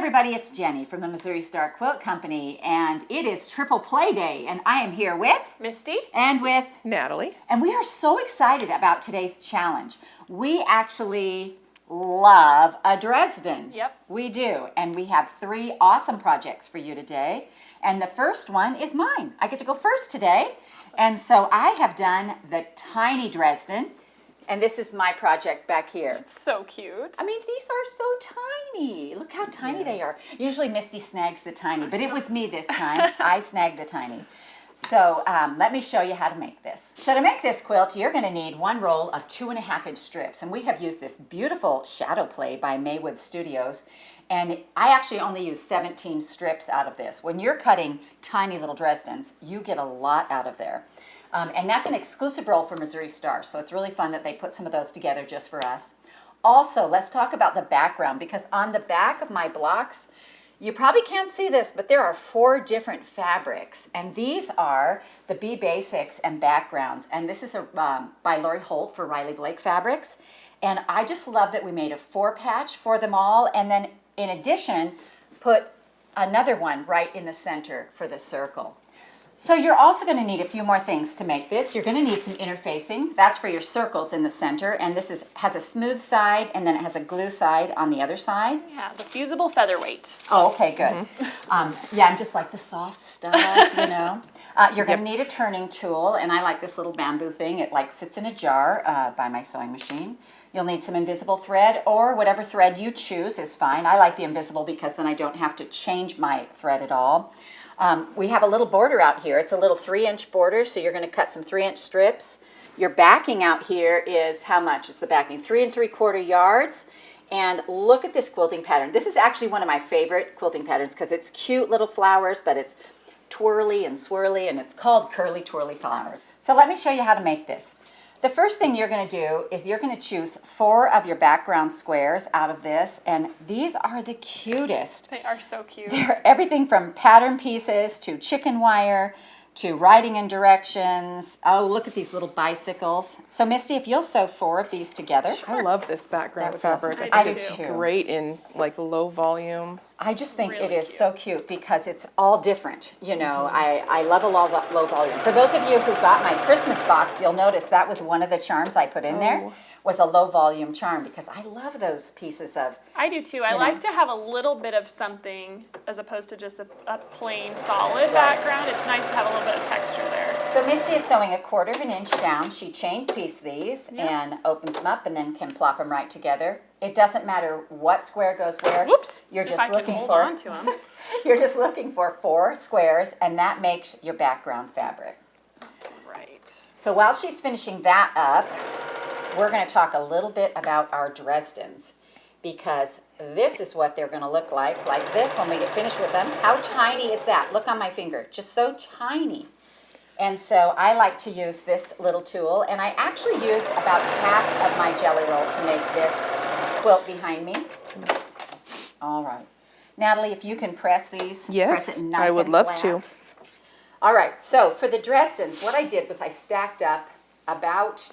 everybody, it's Jenny from the Missouri Star Quilt Company, and it is Triple Play Day, and I am here with Misty and with Natalie. And we are so excited about today's challenge. We actually love a Dresden. Yep. We do, and we have 3 awesome projects for you today, and the first one is mine. I get to go first today, and so I have done the Tiny Dresden. And this is my project back here. It's so cute. I mean, these are so tiny. Look how tiny they are. Usually Misty snags the tiny, but it was me this time. I snagged the tiny. So let me show you how to make this. So to make this quilt, you're going to need 1 roll of 2.5-inch strips. And we have used this beautiful shadow play by Maywood Studios. And I actually only use 17 strips out of this. When you're cutting tiny little Dresdens, you get a lot out of there. And that's an exclusive roll for Missouri Star, so it's really fun that they put some of those together just for us. Also, let's talk about the background, because on the back of my blocks, you probably can't see this, but there are 4 different fabrics, and these are the B Basics and backgrounds, and this is by Lori Holt for Riley Blake Fabrics, and I just love that we made a 4-patch for them all, and then in addition, put another one right in the center for the circle. So you're also going to need a few more things to make this. You're going to need some interfacing. That's for your circles in the center, and this has a smooth side, and then it has a glue side on the other side. Yeah, the Fusible Featherweight. Oh, okay, good. Yeah, I'm just like the soft stuff, you know. You're going to need a turning tool, and I like this little bamboo thing. It like sits in a jar by my sewing machine. You'll need some invisible thread, or whatever thread you choose is fine. I like the invisible because then I don't have to change my thread at all. We have a little border out here. It's a little 3-inch border, so you're going to cut some 3-inch strips. Your backing out here is how much is the backing? 3 3/4 yards. And look at this quilting pattern. This is actually one of my favorite quilting patterns because it's cute little flowers, but it's twirly and swirly, and it's called curly twirly flowers. So let me show you how to make this. The first thing you're going to do is you're going to choose 4 of your background squares out of this, and these are the cutest. They are so cute. They're everything from pattern pieces to chicken wire to writing in directions. Oh, look at these little bicycles. So Misty, if you'll sew 4 of these together. I love this background That would be awesome. fabric. I think do it's too. great in like low volume. I just think Really it is cute. so cute because it's all different. You know, I love a low volume. For those of you who got my Christmas box, you'll notice that was one of the charms I put in there, was a low volume charm, because I love those pieces of. I do too. I You know. like to have a little bit of something as opposed to just a plain solid background. It's nice to have a little bit of texture there. So Misty is sewing 1/4 inch down. She chain piece these and opens them up and then can plop them right together. It doesn't matter what square goes where. Whoops. You're If just I can looking hold for. on to 'em. You're just looking for 4 squares, and that makes your background fabric. That's right. So while she's finishing that up, we're going to talk a little bit about our Dresdens, because this is what they're going to look like this when we get finished with them. How tiny is that? Look on my finger, just so tiny. And so I like to use this little tool, and I actually used about half of my jelly roll to make this quilt behind me. All right. Natalie, if you can press these, Yes, press it nice I would and love flat. to. All right, so for the Dresdens, what I did was I stacked up about,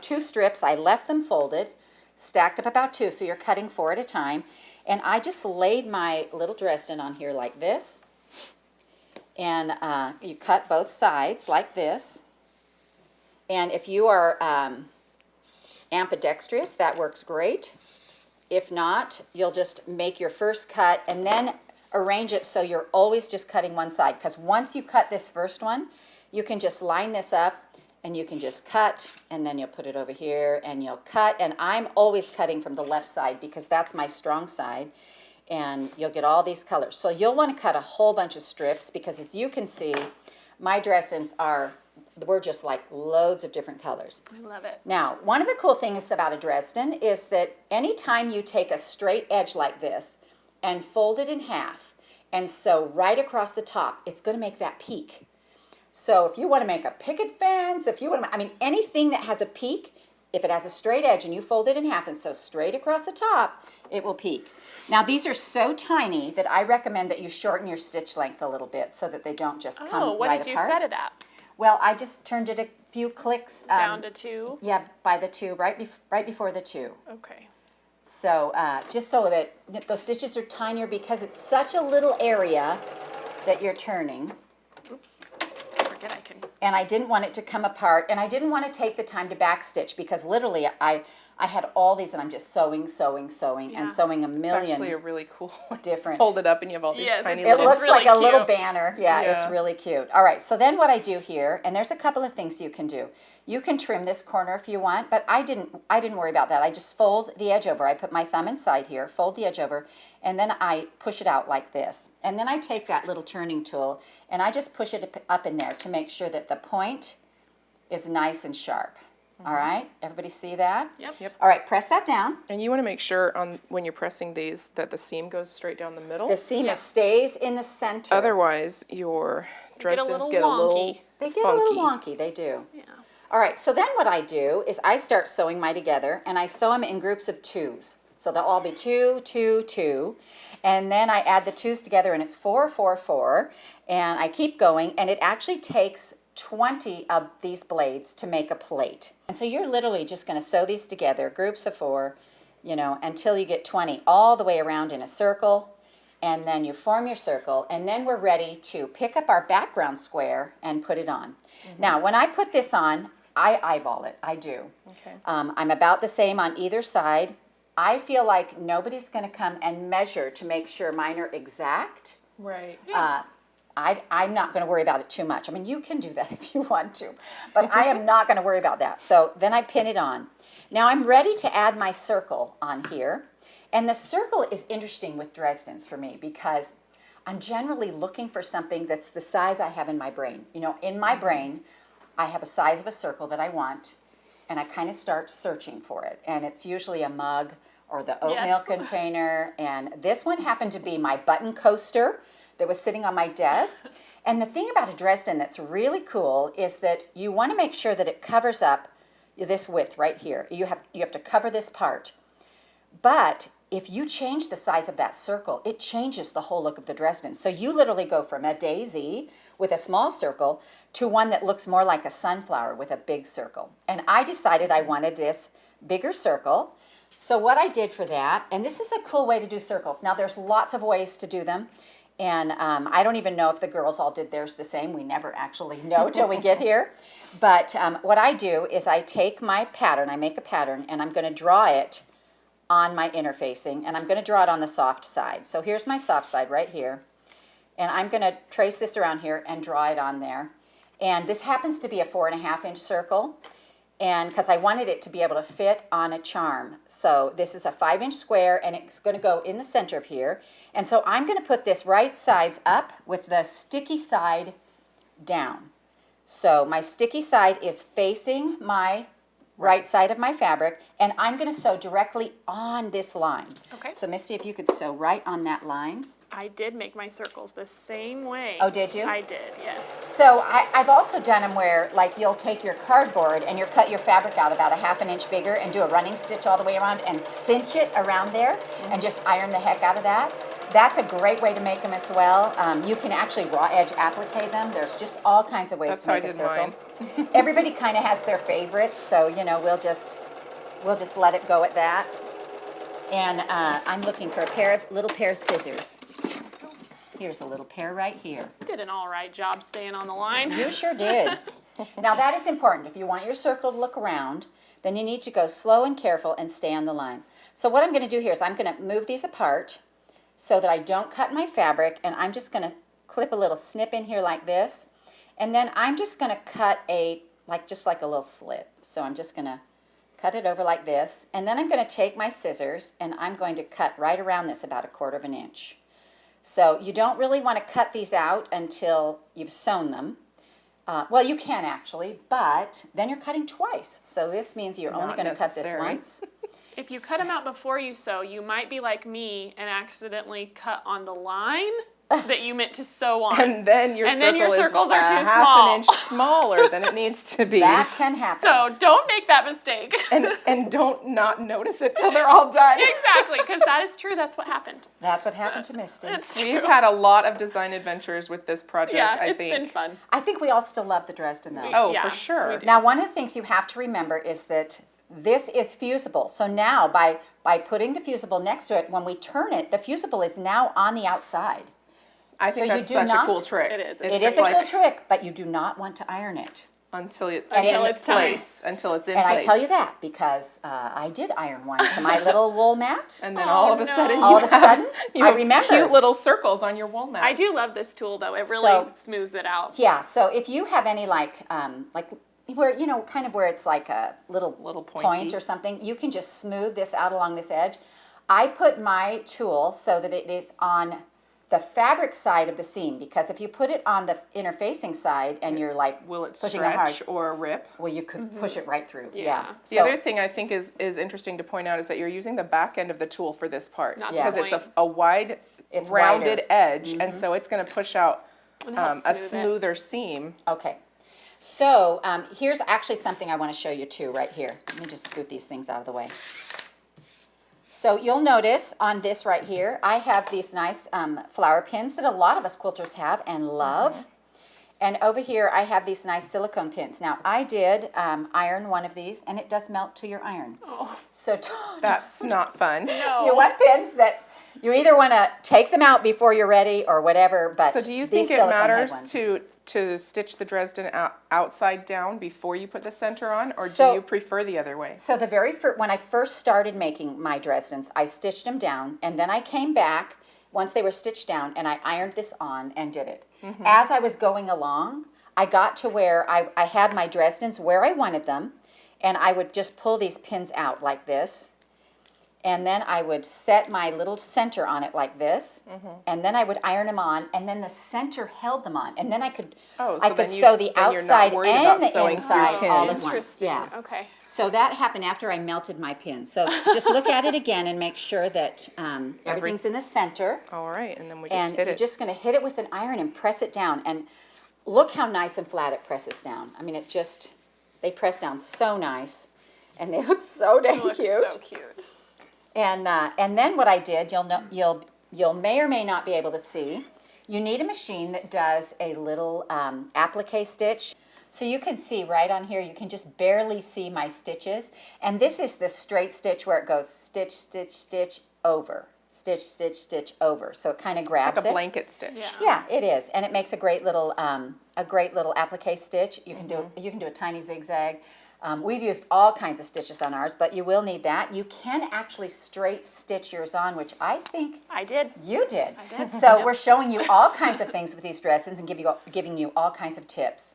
2 strips. I left them folded, stacked up about 2, so you're cutting 4 at a time. And I just laid my little Dresden on here like this. And you cut both sides like this. And if you are ambidextrous, that works great. If not, you'll just make your first cut and then arrange it so you're always just cutting one side. Because once you cut this first one, you can just line this up and you can just cut, and then you'll put it over here and you'll cut. And I'm always cutting from the left side because that's my strong side. And you'll get all these colors. So you'll want to cut a whole bunch of strips because, as you can see, my Dresdens we're just like loads of different colors. I love it. Now, one of the cool things about a Dresden is that anytime you take a straight edge like this and fold it in half and sew right across the top, it's going to make that peak. So if you want to make a picket fence, if you want to, anything that has a peak, if it has a straight edge and you fold it in half and sew straight across the top, it will peak. Now, these are so tiny that I recommend that you shorten your stitch length a little bit so that they don't just come right apart. Oh, what did you set it at? Well, I just turned it a few clicks. Down to 2? Yeah, by the 2, right before the 2. Okay. So just so that those stitches are tinier because it's such a little area that you're turning. Oops. Forget I can. And I didn't want it to come apart, and I didn't want to take the time to backstitch because literally I had all these, and I'm just sewing, and sewing a It's million actually a really cool different. Hold it up and you have all these Yes, tiny It little. looks really like a little cute. banner. Yeah, it's Yeah. really cute. All right, so then what I do here, and there's a couple of things you can do. You can trim this corner if you want, but I didn't worry about that. I just fold the edge over. I put my thumb inside here, fold the edge over, and then I push it out like this. And then I take that little turning tool and I just push it up in there to make sure that the point is nice and sharp. All right, everybody see that? Yep. All right, press that down. And you want to make sure when you're pressing these that the seam goes straight down the middle. The seam stays in the center. Otherwise, your Dresdens little get a little wonky. They get funky. a little wonky, they do. Yeah. All right, so then what I do is I start sewing mine together, and I sew them in groups of 2s. So they'll all be 2, 2, 2. And then I add the 2s together, and it's 4, 4, 4. And I keep going, and it actually takes 20 of these blades to make a plate. And so you're literally just going to sew these together, groups of 4, until you get 20 all the way around in a circle. And then you form your circle, and then we're ready to pick up our background square and put it on. Now, when I put this on, I eyeball it. I do. Okay. I'm about the same on either side. I feel like nobody's going to come and measure to make sure mine are exact. Right. I'm not going to worry about it too much. I mean, you can do that if you want to, but I am not going to worry about that. So then I pin it on. Now I'm ready to add my circle on here. And the circle is interesting with Dresdens for me because I'm generally looking for something that's the size I have in my brain. In my brain, I have a size of a circle that I want, and I kind of start searching for it. And it's usually a mug or the oatmeal container. And this one happened to be my button coaster that was sitting on my desk. And the thing about a Dresden that's really cool is that you want to make sure that it covers up this width right here. You have to cover this part. But if you change the size of that circle, it changes the whole look of the Dresden. So you literally go from a daisy with a small circle to one that looks more like a sunflower with a big circle. And I decided I wanted this bigger circle. So what I did for that, and this is a cool way to do circles. Now there's lots of ways to do them. And I don't even know if the girls all did theirs the same. We never actually know till we get here. But what I do is I take my pattern, I make a pattern, and I'm going to draw it on my interfacing, and I'm going to draw it on the soft side. So here's my soft side right here, and I'm going to trace this around here and draw it on there. And this happens to be a 4.5-inch circle, and because I wanted it to be able to fit on a charm. So this is a 5-inch square, and it's going to go in the center of here. And so I'm going to put this right sides up with the sticky side down. So my sticky side is facing my right side of my fabric, and I'm going to sew directly on this line. Okay. So Misty, if you could sew right on that line. I did make my circles the same way. Oh, did you? I did, yes. So I've also done them where, like, you'll take your cardboard and you'll cut your fabric out about a 1/2 inch bigger and do a running stitch all the way around and cinch it around there and just iron the heck out of that. That's a great way to make them as well. You can actually raw edge applique them. There's just all kinds of ways to make a circle. Everybody kind of has their favorites, so we'll just let it go at that. And I'm looking for a little pair of scissors. Here's a little pair right here. Did an all right job staying on the line. You sure did. Now that is important. If you want your circle to look around, then you need to go slow and careful and stay on the line. So what I'm going to do here is I'm going to move these apart so that I don't cut my fabric, and I'm just going to clip a little snip in here like this, and then I'm just going to cut just like a little slit. So I'm just going to cut it over like this, and then I'm going to take my scissors and I'm going to cut right around this about 1/4 inch. So you don't really want to cut these out until you've sewn them. Well, you can actually, but then you're cutting twice. So this means you're only going to cut this once. If you cut them out before you sew, you might be like me and accidentally cut on the line that you meant to sew on. And then your circles are too 1/2 small. inch smaller than it needs to be. That can happen. So don't make that mistake. and don't not notice it till they're all done. Exactly, because that is true. That's what happened. That's what happened to Misty. We've had a lot of design adventures with this project, Yeah, I it's think. been fun. I think we all still love the Dresden though. Oh, Yeah, for sure. we do. Now, one of the things you have to remember is that This is fusible. So now by putting the fusible next to it, when we turn it, the fusible is now on the outside. I think So you that's do such not- a cool trick. It is. It It's is a like- cool trick, but you do not want to iron it. Until it's Until in it's time. place. Until it's in And place. I tell you that because I did iron one to my little wool mat. And then Oh, all of a no. sudden, All you of a have, sudden, you I have remember. cute little circles on your wool mat. I do love this tool though. It really So- smooths it out. Yeah, so if you have any like where, you know, kind of where it's like a little pointy. point or something, you can just smooth this out along this edge. I put my tool so that it is on the fabric side of the seam, because if you put it on the interfacing side and you're like Will it pushing it hard, stretch or rip? well, you could push it right through. Yeah. The other thing I think is interesting to point out is that you're using the back end of the tool for this part. Not the because it's point. a wide, It's rounded wider. edge, and so it's going to push out It helps a smooth it. smoother seam. Okay. So here's actually something I want to show you too right here. Let me just scoot these things out of the way. So you'll notice on this right here, I have these nice flower pins that a lot of us quilters have and love. And over here, I have these nice silicone pins. Now, I did iron one of these, and it does melt to your iron. Oh. So That's not fun. No. you want pins that you either want to take them out before you're ready or whatever, but So do you these think it silicone head matters ones- to stitch the Dresden outside down before you put the center on, or So- do you prefer the other way? So the very first, when I first started making my Dresdens, I stitched them down, and then I came back once they were stitched down, and I ironed this on and did it. As I was going along, I got to where I had my Dresdens where I wanted them, and I would just pull these pins out like this, and then I would set my little center on it like this, and then I would iron them on, and then the center held them on, and then I could Oh, I so could then sew the then you're not outside worried and about the sewing through inside all at pins. once. Interesting. Yeah. Okay. So that happened after I melted my pin. So just look at it again and make sure that everything's in the center. All right, and then we just And hit you're it. just going to hit it with an iron and press it down. And look how nice and flat it presses down. I mean, they press down so nice. And they look so dang It looks cute. so cute. And then what I did, you'll may or may not be able to see. You need a machine that does a little applique stitch. So you can see right on here, you can just barely see my stitches. And this is the straight stitch where it goes stitch, stitch, stitch, over. Stitch, stitch, stitch, over. So it kind of grabs Like a it. blanket stitch. Yeah. Yeah, it is, and it makes a great little applique stitch. You can do a tiny zigzag. We've used all kinds of stitches on ours, but you will need that. You can actually straight stitch yours on, which I think I did. you did. I did. So Yep. we're showing you all kinds of things with these dresses and giving you all kinds of tips.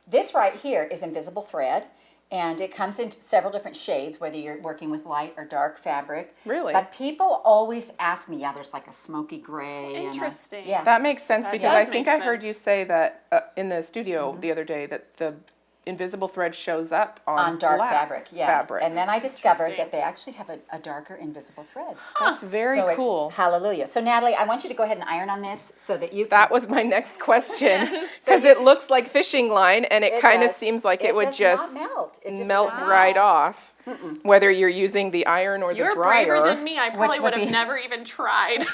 This right here is invisible thread, and it comes in several different shades, whether you're working with light or dark fabric. Really? But people always ask me, yeah, there's like a smoky gray. Interesting. Yeah. That makes sense That because does I think make I heard sense. you say that in the studio the other day that the invisible thread shows up on dark black fabric, yeah. fabric. And then I discovered Interesting. that they actually have a darker invisible thread. That's very So it's- cool. Hallelujah. So Natalie, I want you to go ahead and iron on this so that you can. That was my next question So because it looks like fishing line and it kind of does. seems like it would does just not melt. It just melt doesn't right melt. off. Whether you're using the iron or the You're dryer. braver than me. I probably would would have be- never even tried.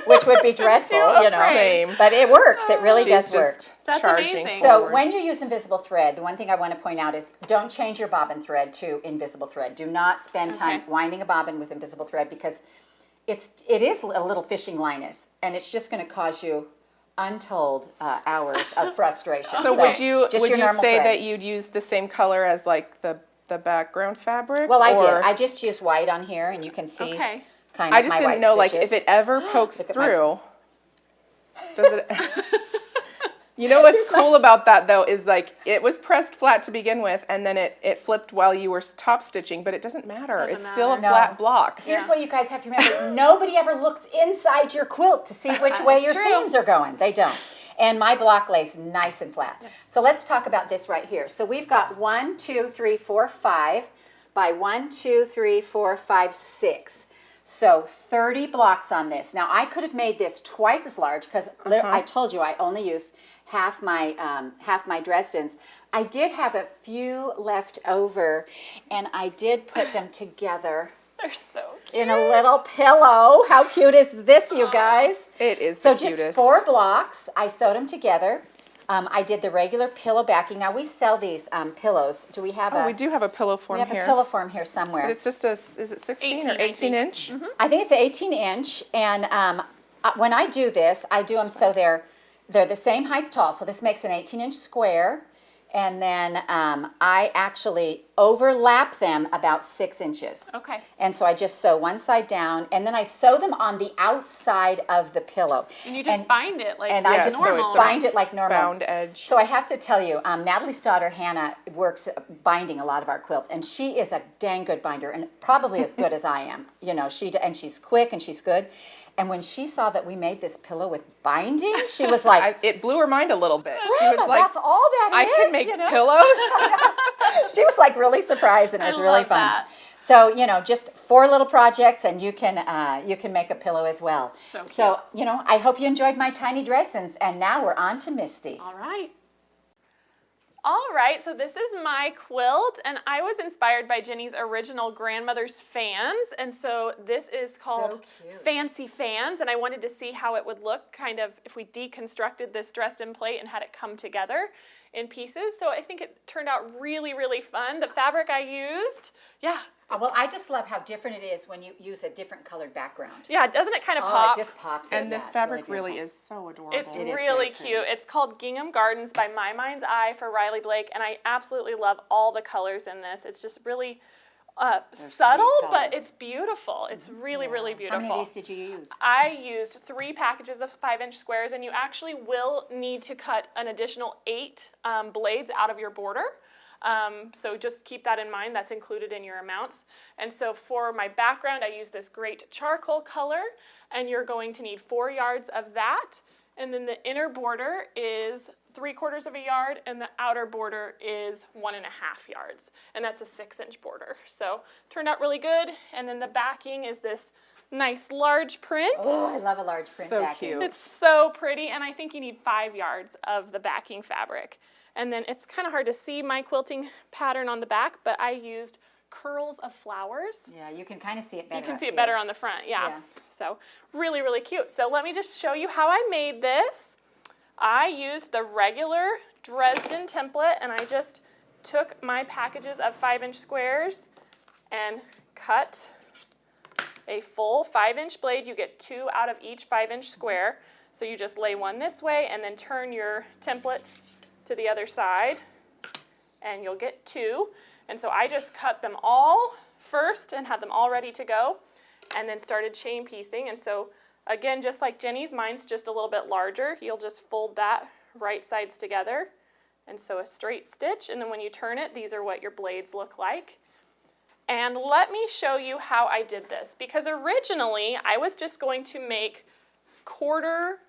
Which would be dreadful, you know. Same. But it works. It really She's does work. just That's charging amazing. So forward. when you use invisible thread, the one thing I want to point out is don't change your bobbin thread to invisible thread. Do not spend time Okay. winding a bobbin with invisible thread because it is a little fishing line-ish, and it's just going to cause you untold hours of frustration. So would you just your normal say thread. that you'd use the same color as like the background fabric? Well, I did. or- I just used white on here, and you can see Okay. kind of I just my didn't white know, like, stitches. if it ever pokes Look at my- through, does it? You know what's cool about that though is like it was pressed flat to begin with, and then it flipped while you were top stitching, but it doesn't matter. Doesn't It's still a matter. No. flat block. Here's what you guys have to remember. Nobody ever looks inside your quilt to see which way your true. seams are going. They don't. And my block lays nice and flat. So let's talk about this right here. So we've got 1, 2, 3, 4, 5 by 1, 2, 3, 4, 5, 6. So 30 blocks on this. Now I could have made this twice as large because I told you I only used half my Dresdens. I did have a few left over, and I did put them together They're so cute. in a little pillow. How cute is this, you guys? It is So the just cutest. 4 blocks. I sewed them together. I did the regular pillow backing. Now we sell these pillows. Do we have Oh, we do have a pillow form we have here. a pillow form here somewhere. But it's just is it 16 or 18 inch? I think it's an 18 inch, and when I do this, I do them so they're the same height tall. So this makes an 18-inch square, and then I actually overlap them about 6 inches. Okay. And so I just sew one side down, and then I sew them on the outside of the pillow. And you just bind it like and I just normal. bind it like normal. Bound edge. So I have to tell you, Natalie's daughter Hannah works binding a lot of our quilts, and she is a dang good binder, and probably as good as I am. You know, and she's quick and she's good. And when she saw that we made this pillow with binding, she was like, It blew her mind a little bit. She "Yeah, was like, that's all that I is, can make you know?" pillows. She was like really surprised, and it was I really love fun. that. So, you know, just 4 little projects, and you can make a pillow as well. So cute. You know, I hope you enjoyed my Tiny Dresdens, and now we're on to Misty. All right. All right, so this is my quilt, and I was inspired by Jenny's original grandmother's fans, and so this is called cute. Fancy Fans, and I wanted to see how it would look kind of if we deconstructed this Dresden plate and had it come together in pieces. So I think it turned out really, really fun. The fabric I used, Well, I just love how different it is when you use a different colored background. yeah, doesn't it kind of Oh, pop? it just pops. And in. this Yeah, it's fabric really beautiful. is so adorable. It's It is really very pretty. cute. It's called Gingham Gardens by My Mind's Eye for Riley Blake, and I absolutely love all the colors in this. It's just really subtle, sweet but colors. it's beautiful. It's really, really How beautiful. many of these did you use? I used 3 packages of 5-inch squares, and you actually will need to cut an additional 8 blades out of your border. So just keep that in mind. That's included in your amounts. And so for my background, I use this great charcoal color, and you're going to need 4 yards of that. And then the inner border is 3/4 of a yard, and the outer border is 1.5 yards. And that's a 6-inch border. So turned out really good. And then the backing is this nice large print. Oh, I love a large print So backing. cute. It's so pretty, and I think you need 5 yards of the backing fabric. And then it's kind of hard to see my quilting pattern on the back, but I used curls of flowers. Yeah, you can kind of see it better. You can up see it here. better on the front, yeah. So really, really cute. So let me just show you how I made this. I used the regular Dresden template, and I just took my packages of 5-inch squares and cut a full 5-inch blade. You get 2 out of each 5-inch square. So you just lay one this way and then turn your template to the other side, and you'll get 2. And so I just cut them all first and had them all ready to go, and then started chain piecing. And so again, just like Jenny's, mine's just a little bit larger. You'll just fold that right sides together, and so a straight stitch, and then when you turn it, these are what your blades look like. And let me show you how I did this, because originally I was just going to make quarter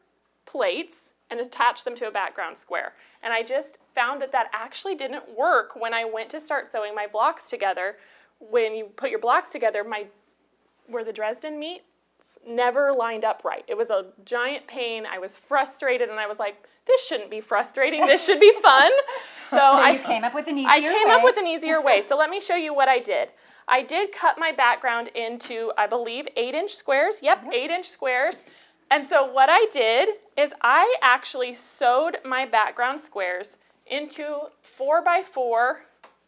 plates and attach them to a background square. And I just found that that actually didn't work when I went to start sewing my blocks together. When you put your blocks together, where the Dresden meets never lined up right. It was a giant pain. I was frustrated, and I was like, this shouldn't be frustrating. This should be fun. So you came up with an easier way. I came up with an easier way. So let me show you what I did. I did cut my background into, I believe, 8-inch squares. Yep, 8-inch squares. And so what I did is I actually sewed my background squares into 4x4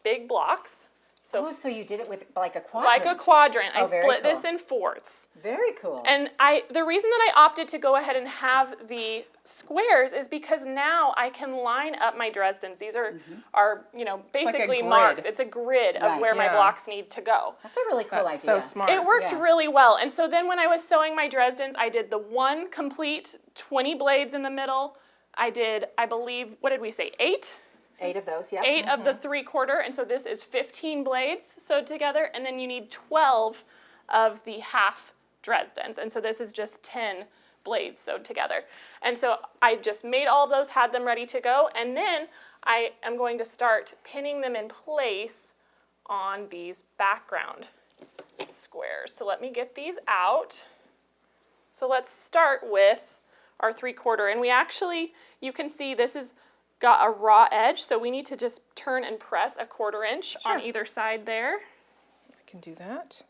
big blocks. So you did it with like a quadrant. Like a quadrant. I very split cool. this in fourths. Very cool. And the reason that I opted to go ahead and have the squares is because now I can line up my Dresdens. These are basically grid. marks. It's a grid of Right. where my Yeah. blocks need to go. That's a really cool That's idea. so smart. It worked Yeah. really well. And so then when I was sewing my Dresdens, I did the one complete 20 blades in the middle. I did, I believe, what did we say, 8? 8 of those, yeah. 8 of the 3/4, and so this is 15 blades sewed together, and then you need 12 of the half Dresdens, and so this is just 10 blades sewed together. And so I just made all of those, had them ready to go, and then I am going to start pinning them in place on these background squares. So let me get these out. So let's start with our 3/4, and we actually, you can see this is got a raw edge, so we need to just turn and press a 1/4 inch on either side there I can do that.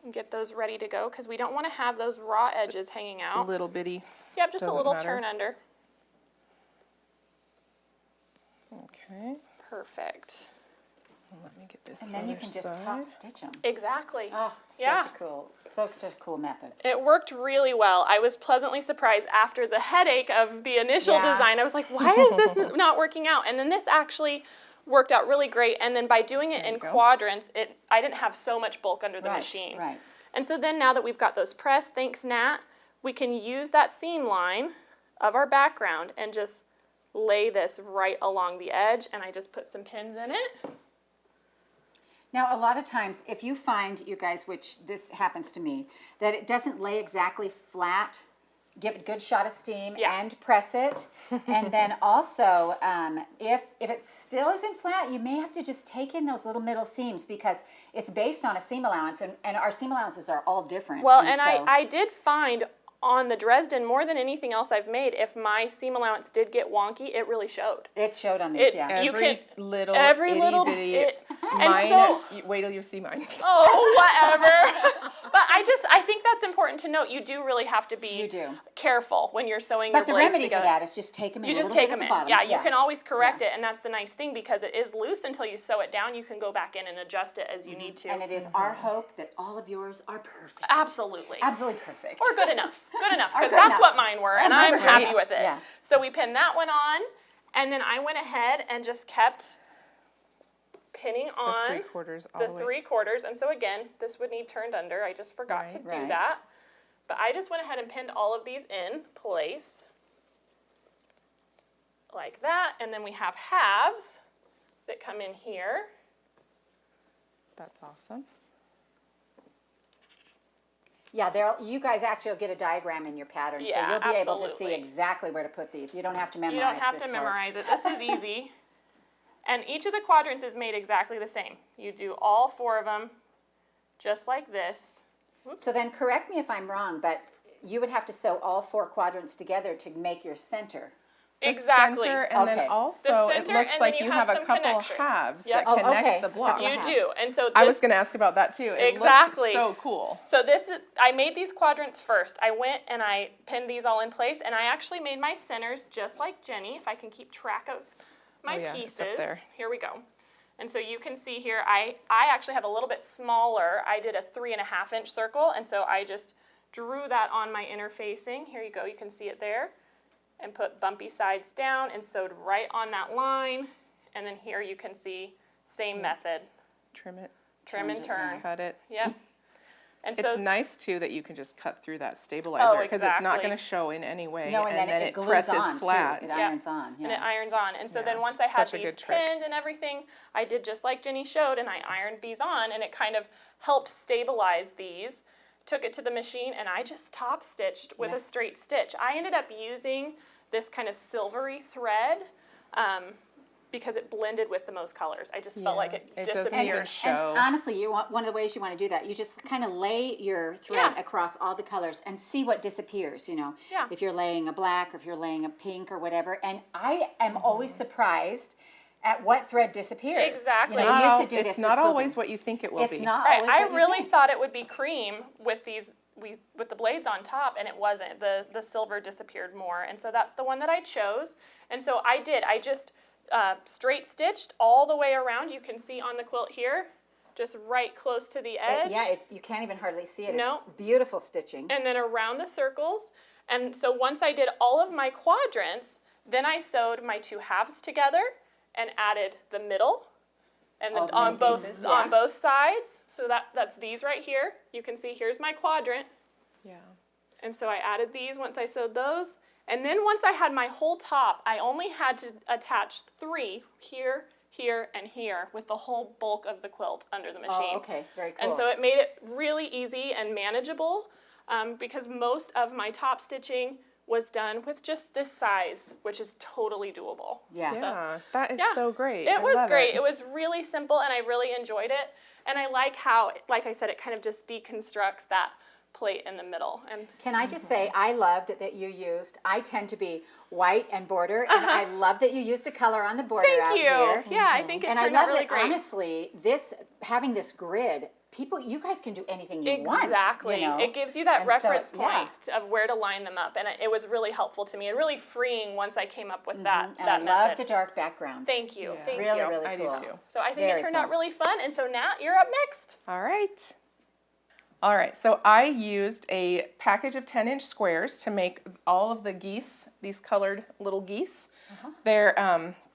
and get those ready to go, because we don't want to have those raw Just a- edges hanging A out. little bitty. Yep, just a doesn't little matter. turn under. Okay. Perfect. Let me get this And then you other can just side. top stitch them. Exactly. Oh, Yeah. such a cool method. It worked really well. I was pleasantly surprised after the headache of the initial Yeah. design. I was like, why is this not working out? And then this actually worked out really great. And then by doing it in quadrants, I didn't have so much bulk under the machine. Right. And so then now that we've got those pressed, thanks Nat, we can use that seam line of our background and just lay this right along the edge. And I just put some pins in it. Now, a lot of times, if you find, you guys, which this happens to me, that it doesn't lay exactly flat, give it a good shot of steam and press it. And then also, if it still isn't flat, you may have to just take in those little middle seams because it's based on a seam allowance, and our seam allowances are all different. Well, and I did find on the Dresden, more than anything else I've made, if my seam allowance did get wonky, it really showed. It showed on these, yeah. Every little bitty. Mine, wait till you see mine. Oh, whatever. But I think that's important to note. You do really have to be careful when you're sewing your blades together. But the remedy for that is just take them in a little bit at the bottom. Yeah, you can always correct it, and that's the nice thing because it is loose until you sew it down. You can go back in and adjust it as you need to. And it is our hope that all of yours are perfect. Absolutely. Absolutely perfect. Or good enough. Good enough, because that's what mine were, and I'm happy with it. Yeah. So we pinned that one on, and then I went ahead and just kept pinning on the 3/4 all the the way. 3/4, and so again, this would need turned under. I just forgot to do that. But I just went ahead and pinned all of these in place, like that, and then we have halves that come in here. That's awesome. Yeah, you guys actually will get a diagram in your pattern, so you'll be able to see exactly where to put these. You don't have to memorize this. You don't have to memorize it. This is easy. And each of the quadrants is made exactly the same. You do all 4 of them just like this. Oops. So then correct me if I'm wrong, but you would have to sew all 4 quadrants together to make your center. Exactly. Center, and then also it looks like you have a couple halves that connect the block. You do. And so I was going to ask about that too. It looks so cool. So I made these quadrants first. I went and I pinned these all in place, and I actually made my centers just like Jenny, if I can keep track of my pieces. It's up there. Here we go. And so you can see here, I actually have a little bit smaller. I did a 3.5-inch circle, and so I just drew that on my interfacing. Here you go, you can see it there. And put bumpy sides down and sewed right on that line. And then here you can see, same method. Trim it. Trim and turn. Cut it. Yep. And it's nice too that you can just cut through that stabilizer because it's not going to show in any way. No, and then it presses on flat. It irons on. Yeah. And it irons on. And so then once I had these pinned and everything, I did just like Jenny showed, and I ironed these on, and it kind of helped stabilize these. Took it to the machine, and I just top stitched with a straight stitch. I ended up using this kind of silvery thread because it blended with the most colors. I just felt like it disappeared. And honestly, one of the ways you want to do that, you just kind of lay your thread across all the colors and see what disappears, you know. Yeah. If you're laying a black or if you're laying a pink or whatever. And I am always surprised at what thread disappears. Exactly. You know, we used to do it's this not with always what you think it will be. It's not right. always I what you really think. thought it would be cream with these with the blades on top, and it wasn't. The silver disappeared more, and so that's the one that I chose. And so I did. I just straight stitched all the way around. You can see on the quilt here, just right close to the edge. You can't even hardly see it. No. It's beautiful stitching. And then around the circles. And so once I did all of my quadrants, then I sewed my 2 halves together and added the middle and on both sides. So that's these right here. You can see here's my quadrant. Yeah. And so I added these once I sewed those. And then once I had my whole top, I only had to attach 3 here, here, and here with the whole bulk of the quilt under the machine. Oh, okay, very cool. And so it made it really easy and manageable because most of my top stitching was done with just this size, which is totally doable. Yeah. Yeah, that is so great. It was great. It was really simple, and I really enjoyed it. And I like how, like I said, it kind of just deconstructs that plate in the middle. And Can I just say, I loved that you used, I tend to be white and border, and I love that you used a color on the border out thank you. here. Yeah, I think it And I turned love out really that, great. honestly, having this grid, you guys can do anything you want. Exactly. You know? It gives you that And so, reference yeah. point of where to line them up, and it was really helpful to me and really freeing once I came up with that And that I love method. the dark background. Thank you. Yeah. Thank Really, you. really I cool. do too. So I think Very it turned out cool. really fun, and so Nat, you're up next. All right. All right, so I used a package of 10-inch squares to make all of the geese, these colored little geese. They're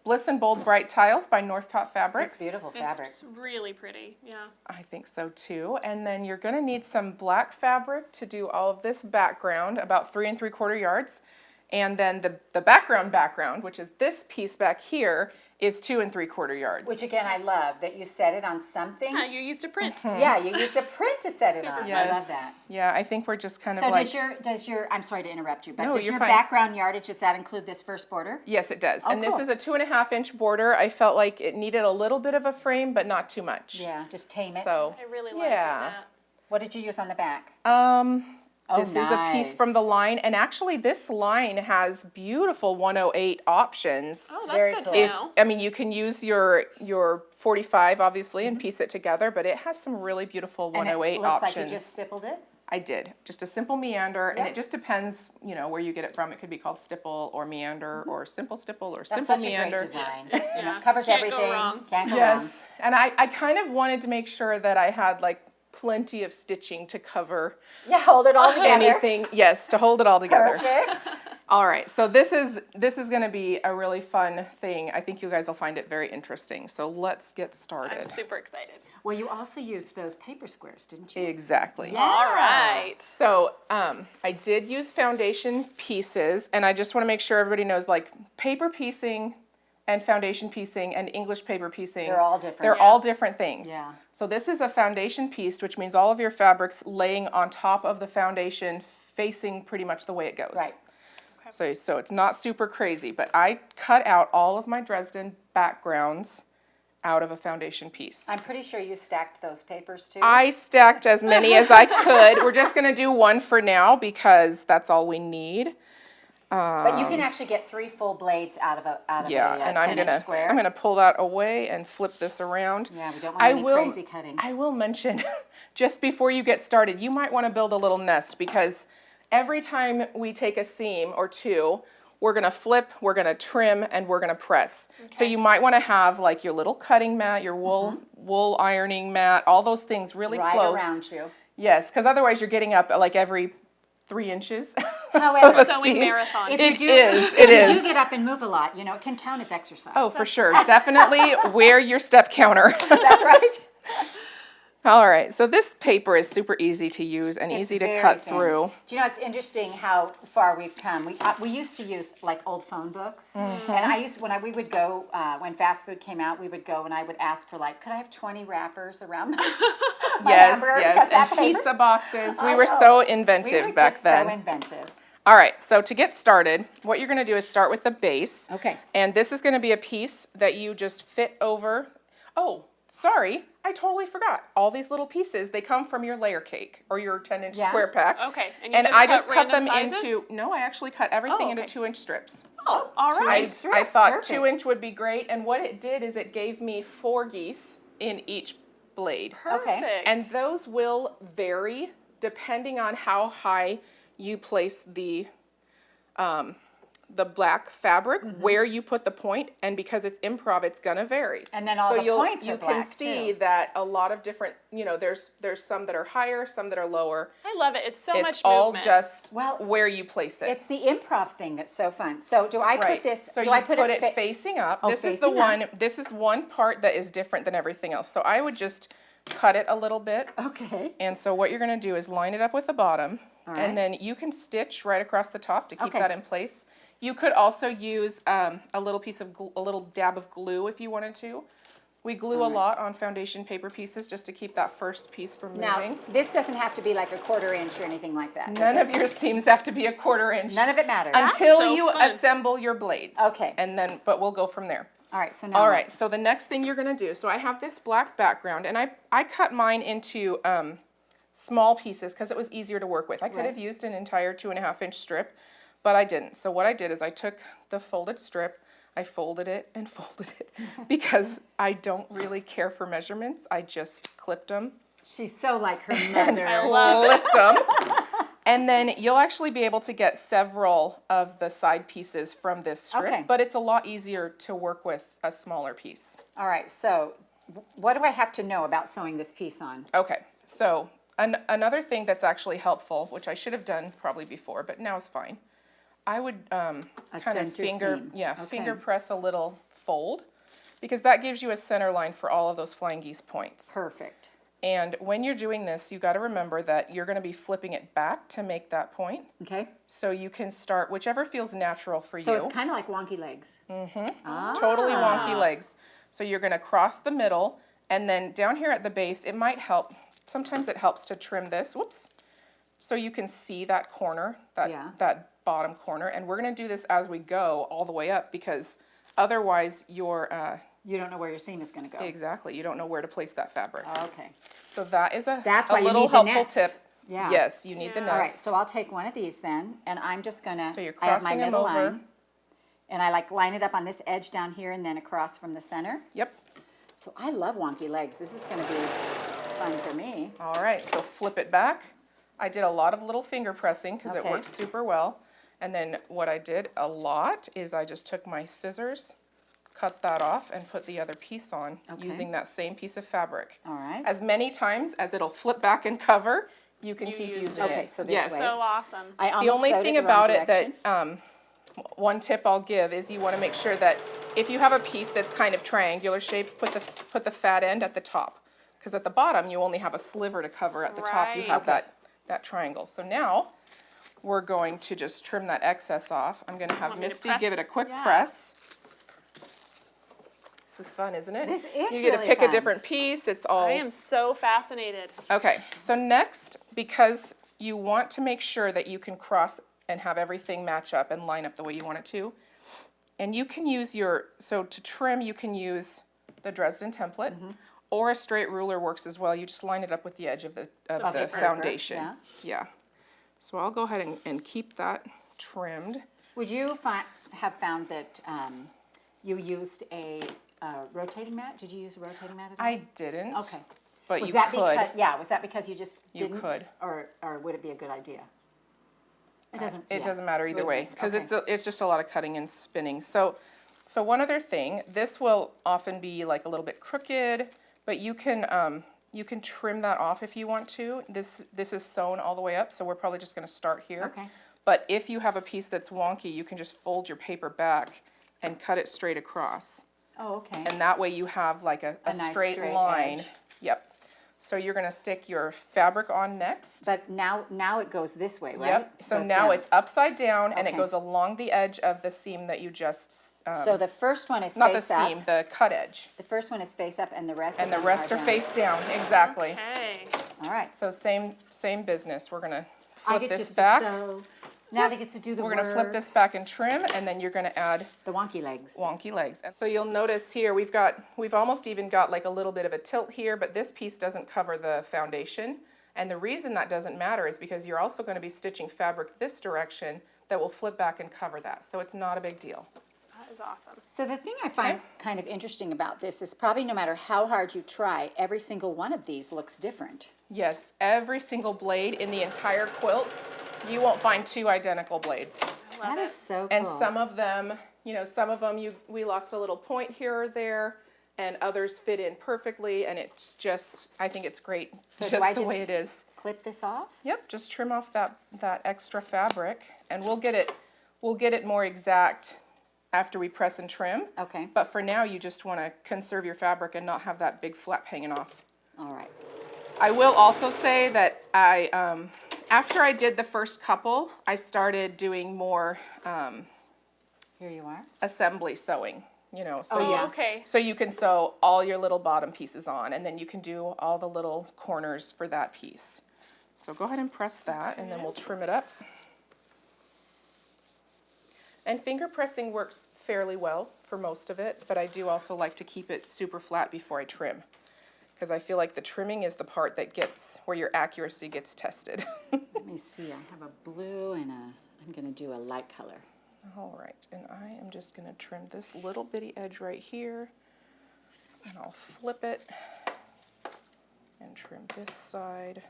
Bliss and Bold Bright Tiles by Northcott Fabrics. It's beautiful fabric. It's really pretty. Yeah. I think so too. And then you're gonna need some black fabric to do all of this background, about 3 3/4 yards. And then the background, which is this piece back here, is 2 3/4 yards. Which again, I love that you set it on something. Yeah, you used a print. Yeah, you used a print to set it on. Super I love that. Yeah, I think we're just kind So of like. does your I'm sorry to interrupt you, but No, does you're your fine. background yardage, does that include this first border? Yes, it does. Oh, And this cool. is a 2.5-inch border. I felt like it needed a little bit of a frame, but not too much. Yeah, just tame it. So, I really liked yeah. it, Nat. What did you use on the back? This is a piece from the line, and actually this line has beautiful 108 options. Oh, that's Very good cool. to If, know. I mean, you can use your 45 obviously and piece it together, but it has some really beautiful And 108 it looks options. like you just stippled it. I did, just a simple meander, and Yep. it just depends, where you get it from. It could be called stipple or meander or simple stipple or That's simple such meander. a great design. Yeah. Covers Can't go everything. wrong. Can't go wrong. Yes, and I kind of wanted to make sure that I had like plenty of stitching to cover Yeah, hold it all together. anything. Yes, to hold it all together. Perfect. All right, so this is going to be a really fun thing. I think you guys will find it very interesting. So let's get I'm started. super excited. Well, you also used those paper squares, didn't you? Exactly. Yeah. All right. So I did use foundation pieces, and I just want to make sure everybody knows, like, paper piecing and foundation piecing and English paper piecing. They're all different. They're Yeah. all different things. Yeah. So this is a foundation piece, which means all of your fabrics laying on top of the foundation, facing pretty much the way it goes. Right. So it's not super crazy, but I cut out all of my Dresden backgrounds out of a foundation piece. I'm pretty sure you stacked those papers too. I stacked as many as I could. We're just going to do one for now because that's all we need. But you can actually get 3 full blades out of a Yeah, and 10-inch square. I'm gonna pull that away and flip this around. Yeah, we don't want any crazy cutting. I will mention, just before you get started, you might want to build a little nest, because every time we take a seam or two, we're gonna flip, we're gonna trim, and we're gonna press. So you might want to have like your little cutting mat, your wool ironing mat, all those things really right close. around you. Yes, because otherwise you're getting up like every 3 inches. However, Sewing seam. marathon. if It you do, is, if it you is. do get up and move a lot, it can count as exercise. Oh, for sure. Definitely wear your step counter. That's right. All right, so this paper is super easy to use and It's easy to very cut thin. through. Do you know, it's interesting how far we've come. We used to use like old phone books, Mm-hmm. and I used we would go when fast food came out, we would go and I would ask for like, could I have 20 wrappers around my Yes, hamburger? yes, Because that and paper- pizza boxes. We I were know. so We inventive were back just then. so inventive. All right, so to get started, what you're gonna do is start with the base. Okay. And this is gonna be a piece that you just fit over. Oh, sorry, I totally forgot. All these little pieces, they come from your layer cake or your 10-inch Yeah. sure pack. Okay, and And you I just cut random them sizes? into, no, I actually cut everything Oh, into okay. 2-inch strips. Oh, all Two right. inch I strips, thought perfect. 2-inch would be great, and what it did is it gave me 4 geese in each blade. Okay. Perfect. And those will vary depending on how high you place the black fabric, where you put the point, and because it's improv, it's gonna vary. And then all the points are you black, can see too. that a lot of different, there's some that are higher, some that are lower. I love it. It's so It's much all movement. just Well, where you place it. It's the improv thing that's so fun. So do I put Right. this? So do you I put, it fa- facing up. Oh, This is the facing up. one. This is one part that is different than everything else. So I would just cut it a little bit. Okay. And so what you're going to do is line it up with the bottom, right. and then you can stitch right across the top to keep Okay. that in place. You could also use a little piece of a little dab of glue if you wanted to. We glue a lot on foundation paper pieces just to keep that first piece from Now, moving. this doesn't have to be like a 1/4 inch or anything like that. does None it? of your seams have to be a 1/4 inch None of it matters. until so you fun. assemble your blades. Okay. And then, but we'll go from there. All right. So now. All what? right, so the next thing you're gonna do, so I have this black background, and I cut mine into small pieces because it was easier to work with. I could have used an entire 2.5-inch strip, but I didn't. So what I did is I took the folded strip, I folded it and folded it because I don't really care for measurements. I just clipped them. She's so like her mother. I love it. Clipped them. And then you'll actually be able to get several of the side pieces from this strip, Okay. but it's a lot easier to work with a smaller piece. All right, so what do I have to know about sewing this piece on? Okay, so another thing that's actually helpful, which I should have done probably before, but now is fine. I would kind of center seam. finger press a little fold, because that gives you a center line for all of those flying geese points. Perfect. And when you're doing this, you got to remember that you're going to be flipping it back to make that point. Okay. So you can start whichever feels natural for So you. it's kind of like wonky legs. Totally wonky legs. So you're going to cross the middle, and then down here at the base, it might help. Sometimes it helps to trim this. Whoops. So you can see that corner, that bottom corner. And we're going to do this as we go all the way up, because otherwise you're... You don't know where your seam is going to go. Exactly. You don't know where to place that fabric. Okay. So that is That's why a you little need the helpful nest. tip. Yeah. Yes, you need the nest. All right, so I'll take one of these then, and I'm just going to, So you're I have my crossing them middle over. line, and I like line it up on this edge down here and then across from the center. Yep. So I love wonky legs. This is going to be fun for me. All right, so flip it back. I did a lot of little finger pressing because it Okay. worked super well. And then what I did a lot is I just took my scissors, cut that off, and put the other piece on using that same piece of fabric. All right. As many times as it'll flip back and cover, you can keep use using it. it. Okay, so this yes. way. So awesome. I The almost only sewed thing the wrong about it direction. that, one tip I'll give is you want to make sure that if you have a piece that's kind of triangular shaped, put the fat end at the top. Because at the bottom, you only have a sliver to cover. At the top, you Right. have that triangle. So now, we're going to just trim that excess off. I'm going to have Want me to Misty press? give it a quick Yeah. press. This is fun, isn't it? This is You get to really pick fun. a different piece. It's all... I am so fascinated. Okay, so next, because you want to make sure that you can cross and have everything match up and line up the way you want it to, and you can use so to trim, you can use the Dresden template, or a straight ruler works as well. You just line it up with the edge of the paper, foundation. yeah. Yeah. So I'll go ahead and keep that trimmed. Would you have found that you used a rotating mat? Did you use a rotating mat at all? I didn't. Okay. But Was you that could. was that because you just You didn't? could. Or would it be a good idea? It doesn't. It yeah. doesn't matter either Would way, it? because Okay. it's just a lot of cutting and spinning. So one other thing, this will often be like a little bit crooked, but you can trim that off if you want to. This is sewn all the way up, so we're probably just going to start here. Okay. But if you have a piece that's wonky, you can just fold your paper back and cut it straight across. Oh, okay. And that way you have like a nice straight straight line. edge. Yep. So you're going to stick your fabric on next. But now it goes this way, right? Yep. It So goes now down. it's upside down, and it Okay. goes along the edge of the seam that you just. So the first one is Not the face up. seam, the cut edge, The first one is face up, and the rest. and of the them rest are down. face down. Exactly. Okay. All right. So same business. We're gonna I flip get this just back. to sew. Now they get to do the We're gonna flip work. this back and trim, and then you're gonna add The wonky legs. wonky legs. So you'll notice here we've almost even got like a little bit of a tilt here, but this piece doesn't cover the foundation. And the reason that doesn't matter is because you're also going to be stitching fabric this direction that will flip back and cover that. So it's not a big deal. That is awesome. So the thing I find kind of interesting about this is probably no matter how hard you try, every single one of these looks different. Yes, every single blade in the entire quilt, you won't find two identical blades. I love That it. is so cool. And some of them, we lost a little point here or there, and others fit in perfectly, and it's just, I think it's great, So just do I the way just it is. clip this off? Yep, just trim off that extra fabric, and we'll get it more exact after we press and trim. Okay. But for now, you just want to conserve your fabric and not have that big flap hanging off. All right. I will also say that after I did the first couple, I started doing more Here you are. assembly sewing. So Oh, yeah. okay. so you can sew all your little bottom pieces on, and then you can do all the little corners for that piece. So go ahead and press that, and then we'll trim it up. And finger pressing works fairly well for most of it, but I do also like to keep it super flat before I trim. because I feel like the trimming is the part that gets, where your accuracy gets tested. Let me see, I have a blue and I'm gonna do a light color. All right, and I am just gonna trim this little bitty edge right here, and I'll flip it and trim this side.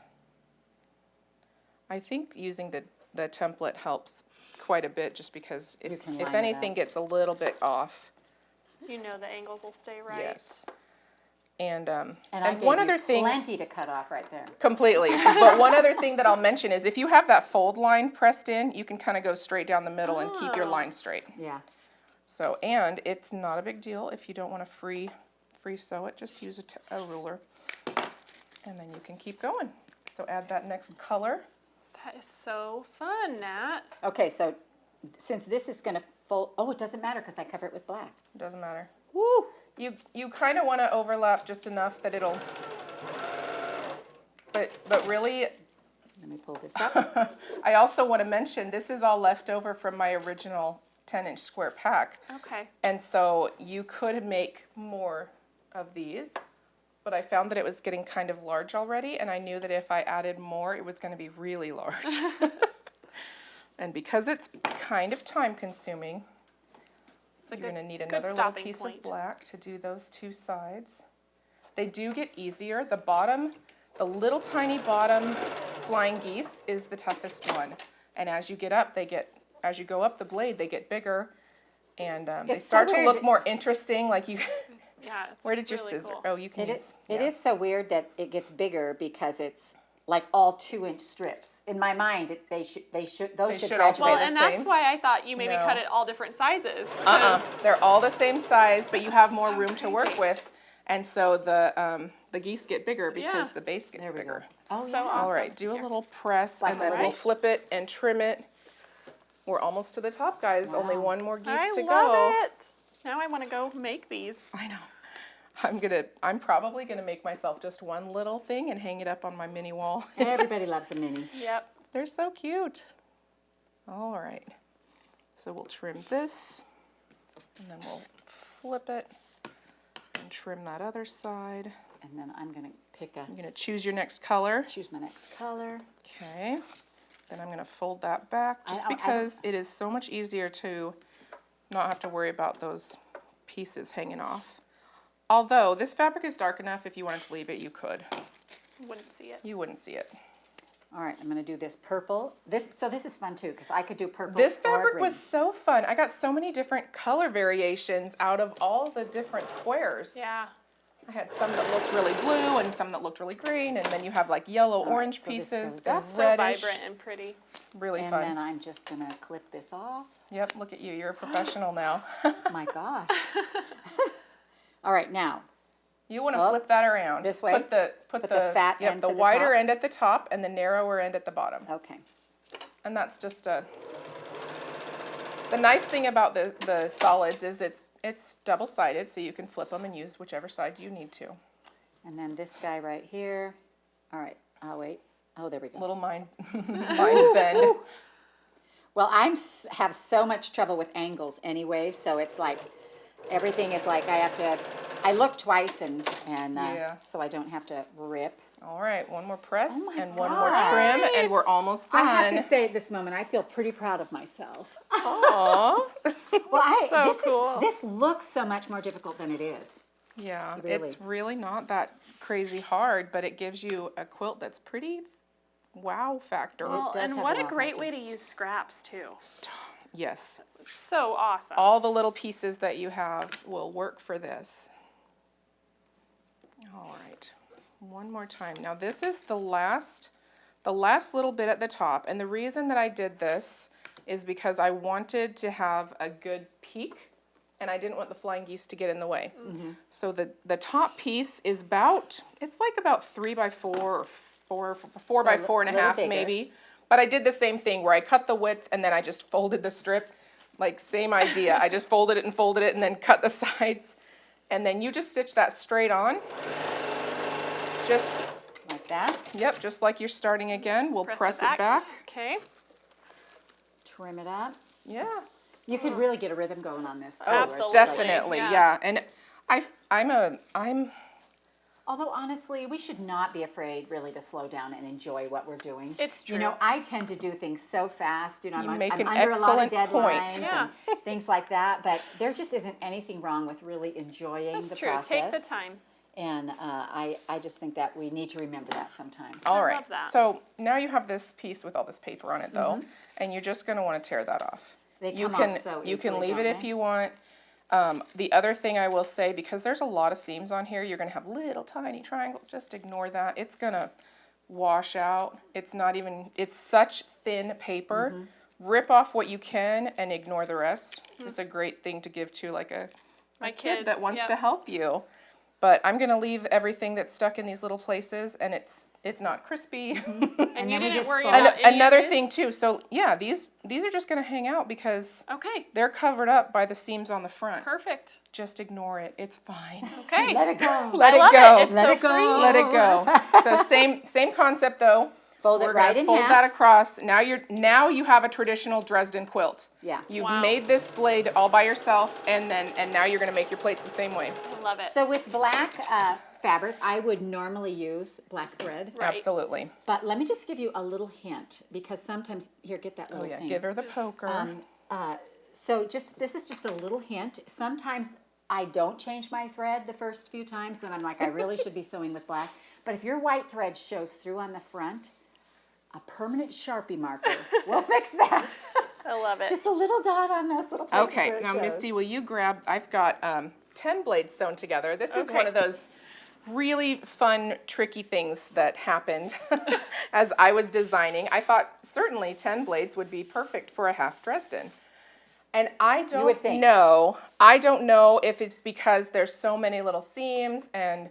I think using the template helps quite a bit, just because You can if line it anything up. gets a little bit off, You know the angles will stay right. yes. And I and gave one you other thing, plenty to cut off right there. completely. But one other thing that I'll mention is if you have that fold line pressed in, you can kind of go straight down the middle and keep your Oh. line straight. Yeah. So, and it's not a big deal if you don't want to free sew it. Just use a ruler, and then you can keep going. So add that next color. That is so fun, Nat. Okay, so since this is gonna fold, oh, it doesn't matter because I cover it with black. It doesn't matter. Woo! You kind of want to overlap just enough that it'll. But really, Let me pull this up. I also want to mention this is all left over from my original 10-inch square pack. Okay. And so you could make more of these, but I found that it was getting kind of large already, and I knew that if I added more, it was going to be really large. And because it's kind of time consuming, It's a you're good, going to need good another little stopping piece point. of black to do those two sides. They do get easier. The bottom, the little tiny bottom flying geese is the toughest one. And as you get up, as you go up the blade, they get bigger, and they It's so start to weird. look more interesting. Like you, Yeah, it's where did your really scissor? cool. Oh, you can It use. is, it is so weird that it gets bigger because it's like all 2-inch strips. In my mind, those should should graduate. all Well, the and that's same? why I thought you maybe No. cut it all different sizes. They're all the same size, but you have more room to work with, and so the geese get bigger because Yeah. the base gets There we go. bigger. Oh, So yeah. awesome. All right, do a little press, Like and then a we'll little- flip it and trim it. We're almost to the top, guys. Only Wow. one more geese I to love go. it. Now I want to go make these. I know. I'm probably gonna make myself just one little thing and hang it up on my mini wall. Everybody loves a mini. Yep. They're so cute. All right. So we'll trim this, and then we'll flip it and trim that other side. And then I'm gonna You're gonna choose your next color. choose my next color. Okay. Then I'm gonna fold that back just I don't- because it is so much easier to not have to worry about those pieces hanging off. Although this fabric is dark enough, if you wanted to leave it, you could. Wouldn't see it. You wouldn't see it. All right, I'm gonna do this purple. So this is fun too, because I could do purple This or fabric green. was so fun. I got so many different color variations out of all the different squares. Yeah. I had some that looked really blue and some that looked really green, and then you have like yellow, right, orange so this pieces, goes and in. So reddish. vibrant and pretty. Really And fun. then I'm just gonna clip this off. Yep, look at you. You're a professional now. My gosh. All right, now, You want to Oh, flip that around. this way? Put the fat yep, end the to the wider top? end at the top and the narrower end at the bottom. okay. And that's just the nice thing about the solids is it's double-sided, so you can flip them and use whichever side you need to. And then this guy right here. All right, I'll wait. Oh, there we go. Little mind bend. Well, have so much trouble with angles anyway, so it's like everything is like I look twice and Yeah. so I don't have to rip. All right, one more press Oh my and one more gosh. trim, and we're almost done. I have to say at this moment, I feel pretty proud of myself. Aw. Well, So cool. this looks so much more difficult than it is. Yeah, Really. it's really not that crazy hard, but it gives you a quilt that's pretty wow factor. Well, does and have what a a lot great factor. way to use scraps too. Yes. So awesome. All the little pieces that you have will work for this. All right, one more time. Now this is the last little bit at the top, and the reason that I did this is because I wanted to have a good peak, and I didn't want the flying geese to get in the way. So the top piece is it's like about 3 by 4 or 4 by So 4 and a little half bigger. maybe. But I did the same thing where I cut the width and then I just folded the strip. Like same idea. I just folded it and then cut the sides. And then you just stitch that straight on. Just, Like that. yep, just like you're starting again. We'll press it back. Okay. Trim it up. Yeah. You could really get a rhythm going on this too. Oh, where it's absolutely. like- Definitely, yeah. yeah. And Although honestly, we should not be afraid really to slow down and enjoy what we're doing. It's true. You know, I tend to do things so fast. You know, You I'm make an under a lot of excellent point. deadlines Yeah. and things like that. But there just isn't anything wrong with really enjoying That's the true. process. Take the time. And I just think that we need to remember that sometimes. All I right. love that. So now you have this piece with all this paper on it, though, and you're just going to want to tear that off. They You come can off so you can easily, leave it don't if they? you want. The other thing I will say, because there's a lot of seams on here, you're going to have little tiny triangles. Just ignore that. It's going to wash out. It's not even, it's such thin paper. Rip off what you can and ignore the rest. It's a great thing to give to like a My kid that kids, wants yep. to help you. But I'm going to leave everything that's stuck in these little places, and it's not crispy. And you then we didn't just worry fold about any of Another this? thing too. So yeah, these are just going to hang out because Okay. they're covered up by the seams on the front. Perfect. Just ignore it. It's fine. Okay. Let it go. Let I it love go. it. It's Let so it go. free. Let it go. So same concept though. Fold We're it right gonna in fold half. that across. Now you have a traditional Dresden quilt. Yeah. You've Wow. made this blade all by yourself, and now you're going to make your plates the same way. I love it. So with black fabric, I would normally use black thread. Right. Absolutely. But let me just give you a little hint, because sometimes, here, get that Oh little yeah. thing. Give her the poker. So this is just a little hint. Sometimes I don't change my thread the first few times, then I'm like, I really should be sewing with black. But if your white thread shows through on the front, a permanent Sharpie marker will fix that. I love it. Just a little dot on those little places Okay, where it now shows. Misty, will you grab, I've got 10 blades sewn together. This is Okay. one of those really fun, tricky things that happened as I was designing. I thought certainly 10 blades would be perfect for a half Dresden. And I would don't think. know, I don't know if it's because there's so many little seams and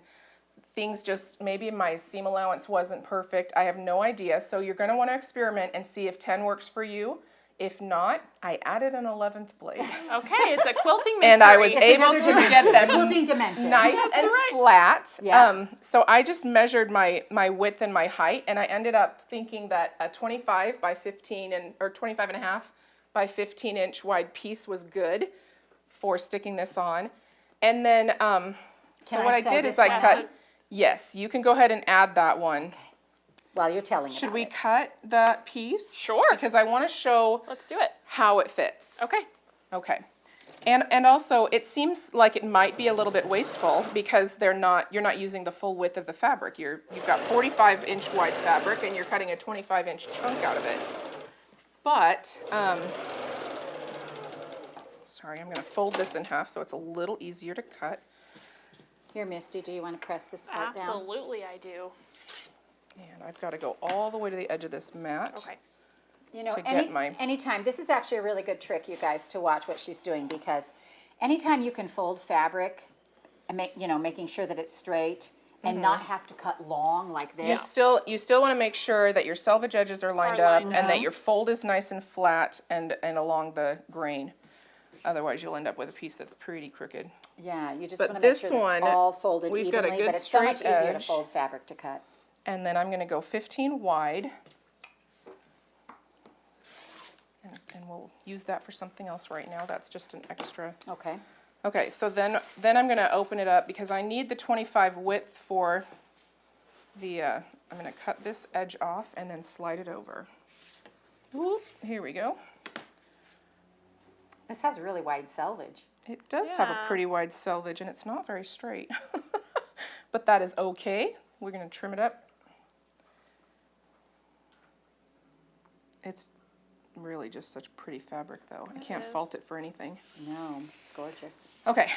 things just, maybe my seam allowance wasn't perfect. I have no idea. So you're going to want to experiment and see if 10 works for you. If not, I added an 11th blade. Okay, it's a quilting mystery. And I was It's able another to dimension. get them Quilting dimension. nice That's and right. flat. Yeah. So I just measured my width and my height, and I ended up thinking that a 25 by 15 or 25 and a half by 15 inch wide piece was good for sticking this on. And then, so Can what I I sew did this is I one cut. on? Yes, you can go ahead and add that one. While you're telling Should about we it. cut that piece? Sure. Because I want to show Let's do it. how it fits. Okay. Okay. And also it seems like it might be a little bit wasteful because you're not using the full width of the fabric. You've got 45-inch wide fabric and you're cutting a 25-inch chunk out of it. But sorry, I'm going to fold this in half so it's a little easier to cut. Here, Misty, do you want to press this part down? Absolutely, I do. And I've got to go all the way to the edge of this mat. Okay. You know, to get my- anytime, this is actually a really good trick, you guys, to watch what she's doing, because anytime you can fold fabric and making sure that it's straight and not have to cut long like You this. still want to make sure that your selvage edges are lined up lined and that up. your fold is nice and flat and along the grain. Otherwise, you'll end up with a piece that's pretty crooked. Yeah, you just But want to make this sure that one, it's all folded we've got a evenly, good but it's so much straight easier to edge. fold fabric to cut. And then I'm going to go 15 wide. And we'll use that for something else right now. That's just an extra. Okay. Okay, so then I'm going to open it up because I need the 25 width for the, I'm going to cut this edge off and then slide it over. Whoop, here we go. This has really wide selvage. It does have a Yeah. pretty wide selvage and it's not very straight. But that is okay. We're going to trim it up. It's really just such pretty fabric though. I can't fault it for anything. No, it's gorgeous. Okay,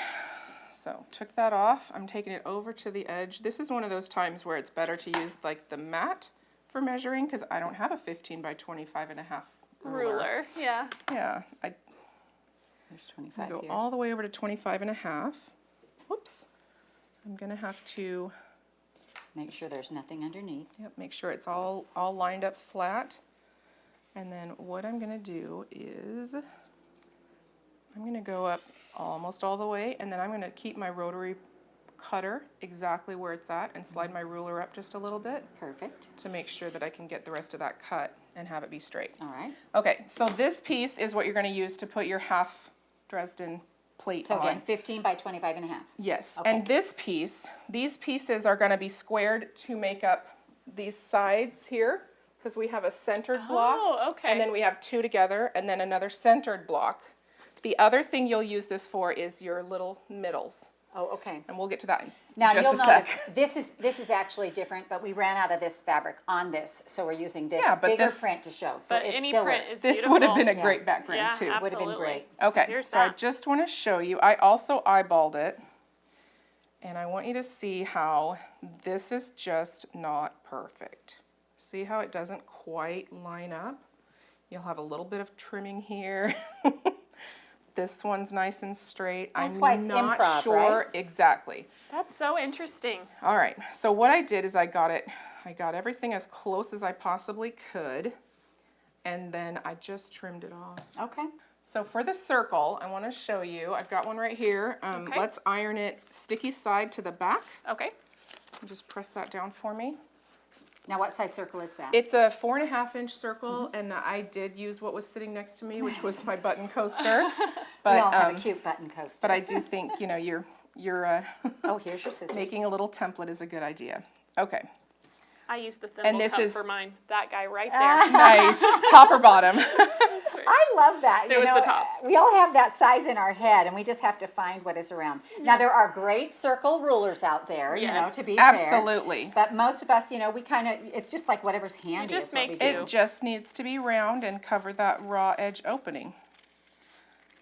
so took that off. I'm taking it over to the edge. This is one of those times where it's better to use like the mat for measuring because I don't have a 15 by 25 and a half Ruler. Yeah. Yeah, I There's 25 go here. all the way over to 25 and a half. Whoops. I'm gonna have to Make sure there's nothing underneath. make sure it's all lined up flat. And then what I'm gonna do is I'm gonna go up almost all the way and then I'm gonna keep my rotary cutter exactly where it's at and slide my ruler up just a little bit Perfect. to make sure that I can get the rest of that cut and have it be straight. All right. Okay, so this piece is what you're gonna use to put your half Dresden plate So on. again, 15 by 25 and a half. Yes, Okay. and this piece, these pieces are going to be squared to make up these sides here, because we have a centered block. Oh, okay. And then we have two together, and then another centered block. The other thing you'll use this for is your little middles. Oh, okay. And we'll get to that in Now just you'll a notice sec. this is actually different, but we ran out of this fabric on this, so we're using this Yeah, but bigger this- print to show. So But it any still print works. is This would have been a beautiful. great background Yeah, too. Would have been absolutely. great. Okay, Here's so I that. just want to show you. I also eyeballed it, and I want you to see how this is just not perfect. See how it doesn't quite line up? You'll have a little bit of trimming here. This one's nice and straight. That's I'm why it's not improv, sure right? exactly. That's so interesting. All right, so what I did is I got everything as close as I possibly could, and then I just trimmed it off. Okay. So for the circle, I want to show you, I've got one right here. Okay. Let's iron it sticky side to the back. Okay. Just press that down for me. Now what size circle is that? It's a 4.5-inch circle, and I did use what was sitting next to me, which was my button coaster. But, we all have a cute button coaster. but I do think, you're Oh, here's your scissors. making a little template is a good idea. Okay, I used the thimble this cup is- for mine. That guy right there. nice. Top or bottom? I love that. It was the top. We all have that size in our head, and we just have to find what is around. Now, there are great circle rulers out there, Yes. to be fair. Absolutely. But most of us, we kind of, it's just like whatever's handy just is what we make do. do. It just needs to be round and cover that raw edge opening.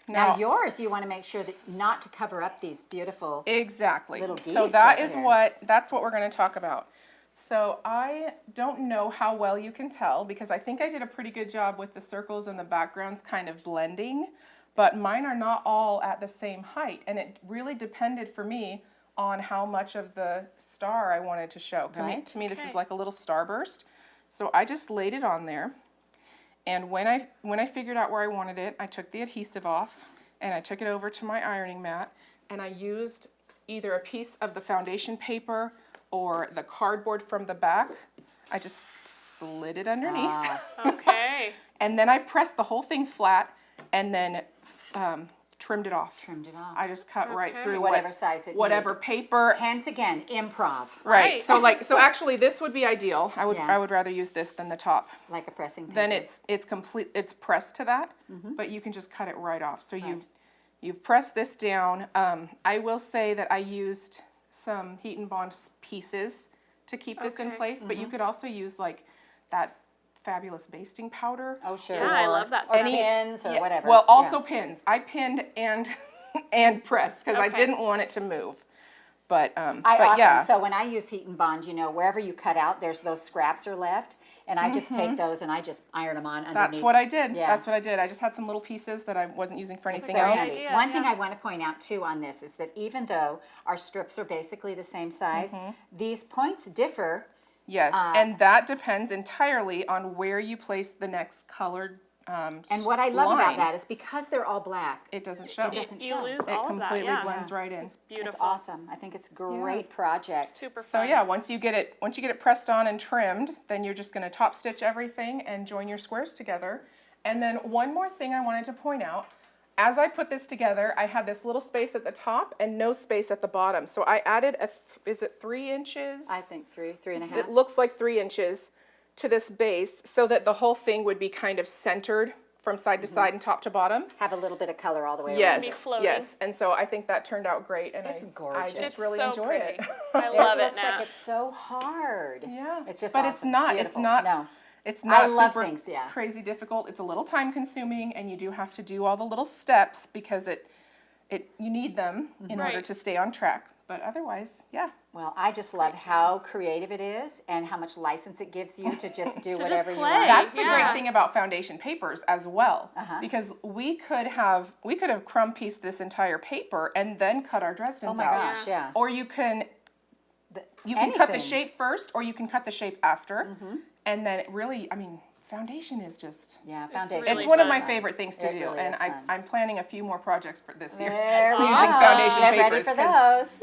Now, yours, you want to make sure that not to cover up these beautiful. Exactly. Little So geese that right is there. that's what we're going to talk about. So I don't know how well you can tell, because I think I did a pretty good job with the circles and the backgrounds kind of blending, but mine are not all at the same height, and it really depended for me on how much of the star I wanted to show. Right. To me, this is Okay. like a little starburst. So I just laid it on there, and when I figured out where I wanted it, I took the adhesive off, and I took it over to my ironing mat, and I used either a piece of the foundation paper or the cardboard from the back. I just slid it underneath. Okay. And then I pressed the whole thing flat and then trimmed it off. Trimmed it off. I just cut right Okay. through Whatever size it whatever paper. Hence again, improv, Right. Right. So actually this would be ideal. I Yeah. would rather use this than the top. like a pressing paper. Then it's complete. It's pressed to that, but you can just cut it right off. So you've pressed this down. I will say that I used some heat and bond pieces to keep this in Okay. place, but you could also use like that fabulous basting powder. Oh, sure. Yeah, I love that Or stuff. pins or Yeah, whatever. Well, also Yeah. pins. I pinned and and pressed because I Okay. didn't want it to move. But I but often, yeah. so when I use heat and bond, wherever you cut out, there's those scraps are left, and I just take those and I just iron them on underneath. That's what I did. Yeah. That's what I did. I just had some little pieces that I wasn't using for anything So else. handy. Yeah, One thing yeah. I want to point out too on this is that even though our strips are basically the same size, these points differ. Yes, and that depends entirely on where you place the next colored And what I love about that is because they're all black, it doesn't show. it doesn't You show. lose It all of completely that. Yeah. blends right in. Beautiful. It's awesome. I think it's a great project. Super So fun. yeah, once you get it pressed on and trimmed, then you're just going to top stitch everything and join your squares together. And then one more thing I wanted to point out, as I put this together, I had this little space at the top and no space at the bottom. So I added is it 3 inches? I think 3.5. It looks like 3 inches to this base so that the whole thing would be kind of centered from side to side and top to bottom. Have a little bit of color all the way Yes, Be floating. yes. And so I think that turned out great, and It's I gorgeous. just It's really so enjoyed pretty. it. I around. love It it looks now. like it's so hard. Yeah, It's just but awesome. it's not. It's beautiful. not. No. It's not love super things, yeah. crazy difficult. It's a little time consuming, and you do have to do all the little steps because you need them in order Right. to stay on track. But otherwise, yeah. Well, I just love how creative it is and how much license it gives you to just do whatever you play. want. That's the Yeah. great thing about foundation papers as well, Uh-huh. because we could have crumb pieced this entire paper and then cut our Dresdens Oh my out. gosh, yeah. Or you can cut the anything. shape first, or you can cut the shape after, and then it really, I mean, foundation is just. Yeah, foundation. really It's one of fun. my favorite things to It do, really and is fun. I'm planning a few more projects for this year There we using go. foundation Get papers. ready for those.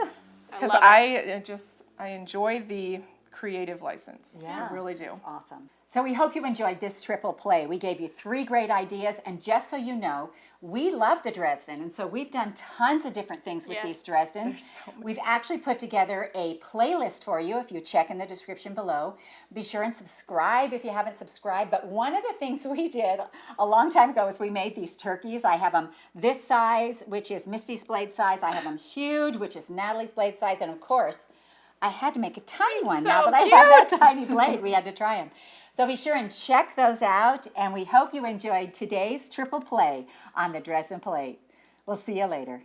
Because love it. I enjoy the creative license. Yeah, I really do. That's awesome. So we hope you enjoyed this triple play. We gave you 3 great ideas, and just so you know, we love the Dresden, and so we've done tons of different things with these Dresdens. We've actually put together a playlist for you if you check in the description below. Be sure and subscribe if you haven't subscribed. But one of the things we did a long time ago is we made these turkeys. I have them this size, which is Misty's blade size. I have them huge, which is Natalie's blade size, and of course, I had to make a tiny one. So now that I have that tiny blade, we had to try them. So be sure and check those out, and we hope you enjoyed today's triple play on the Dresden plate. We'll see you later.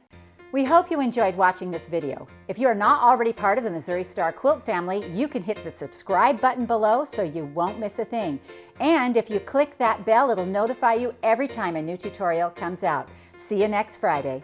We hope you enjoyed watching this video. If you are not already part of the Missouri Star Quilt family, you can hit the subscribe button below so you won't miss a thing. And if you click that bell, it'll notify you every time a new tutorial comes out. See you next Friday.